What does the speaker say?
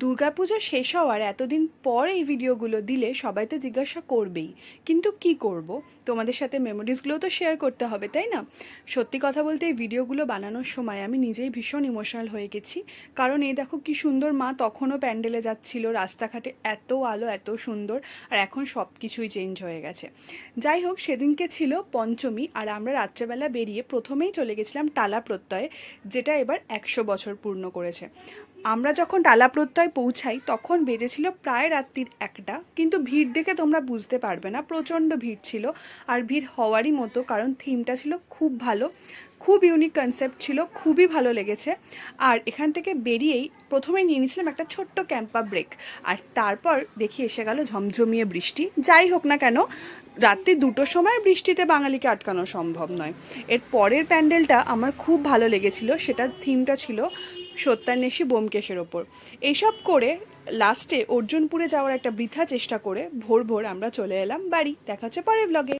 দুর্গাপুজো শেষ হওয়ার এতদিন পর এই ভিডিওগুলো দিলে সবাই তো জিজ্ঞাসা করবেই, কিন্তু কি করব, তোমাদের সাথে মেমোরিজগুলো তো শেয়ার করতে হবে, তাই না? সত্যি কথা বলতে এই ভিডিওগুলো বানানোর সময় আমি নিজেই ভীষণ ইমোশনাল হয়ে গেছি। কারণ এই দেখো কি সুন্দর মা তখনও প্যান্ডেলে যাচ্ছিল, রাস্তাঘাটে এত আলো এত সুন্দর, আর এখন সব কিছুই চেঞ্জ হয়ে গেছে। যাই হোক, সেদিনকে ছিল পঞ্চমী আর আমরা রাত্রেবেলা বেরিয়ে প্রথমেই চলে গেছিলাম টালা প্রত্যয়ে, যেটা এবার 100 বছর পূর্ণ করেছে। আমরা যখন টালা প্রত্যয় পৌঁছাই তখন বেজেছিল প্রায় রাত্রির 1টা, কিন্তু ভিড় দেখে তোমরা বুঝতে পারবে না, প্রচণ্ড ভিড় ছিল। আর ভিড় হওয়ারই মতো, কারণ থিমটা ছিল খুব ভালো, খুব ইউনিক কনসেপ্ট ছিল, খুবই ভালো লেগেছে। আর এখান থেকে বেরিয়েই প্রথমে নিয়ে নিয়েছিলাম একটা ছোট্ট ক্যাম্পা ব্রেক, আর তারপর দেখি এসে গেল ঝমঝমিয়ে বৃষ্টি। যাই হোক না কেন, রাত্রি 2টোর সময় বৃষ্টিতে বাঙালিকে আটকানো সম্ভব নয়। এর পরের প্যান্ডেলটা আমার খুব ভালো লেগেছিল, সেটার থিমটা ছিল সত্যান্বেষী ব্যোমকেশের ওপর। এইসব করে লাস্টে অর্জুনপুরে যাওয়ার একটা বৃথা চেষ্টা করে ভোর ভোর আমরা চলে এলাম বাড়ি। দেখা হচ্ছে পরের ব্লগে।